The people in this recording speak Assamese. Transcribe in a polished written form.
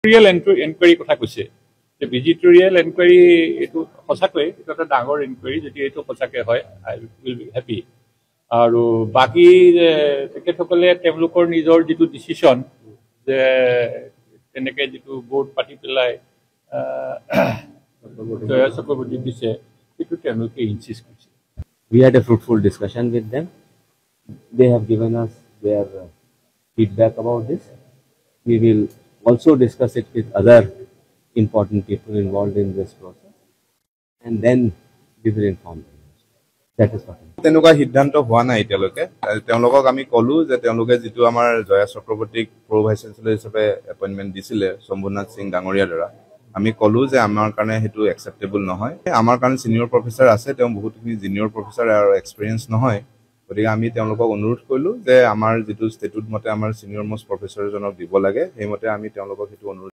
ভিজিটৰিয়েল এনকুৱাৰী কথা কৈছে যে ভিজিটৰিয়েল এনকুৱাৰী এইটো সঁচাকৈ এইটো এটা ডাঙৰ এনকুৱাৰী যদি এইটো সঁচাকৈ হয় আই উইল বি হেপী আৰু বাকী তেখেতসকলে তেওঁলোকৰ নিজৰ যিটো ডিচিশ্যন যে তেনেকৈ যিটো বোৰ্ড পাতি পেলাই জয়া চক্ৰৱৰ্তী দিছে সেইটো তেওঁলোকে ইনচিষ্ট কৰিছে We had a fruitful discussion with them. They have given us their feedback about this. We will also discuss it with other important people involved in this process, and then we will inform them. That is what. তেনেকুৱা সিদ্ধান্ত হোৱা নাই এতিয়ালৈকে তেওঁলোকক আমি কলো যে তেওঁলোকে যিটো আমাৰ জয়া চক্ৰৱৰ্তীক প্ৰ ভাইচ চেঞ্চেলৰ হিচাপে এপইণ্টমেণ্ট দিছিলে শম্ভুনাথ সিং ডাঙৰীয়াৰ দ্বাৰা আমি কলো যে আমাৰ কাৰণে সেইটো একচেপ্টেবল নহয় আমাৰ কাৰণে সিনিয়ৰ প্ৰফেচাৰ আছে তেওঁ বহুতখিনি জুনিয়ৰ প্ৰফেচাৰ আৰু এক্সপিৰিয়েঞ্চ নহয় গতিকে আমি তেওঁলোকক অনুৰোধ কৰিলো যে আমাৰ যিটো ষ্টেটুট মতে আমাৰ সিনিয়ৰ মোষ্ট প্ৰফেচাৰজনক দিব লাগে সেইমতে আমি তেওঁলোকক সেইটো অনুৰোধ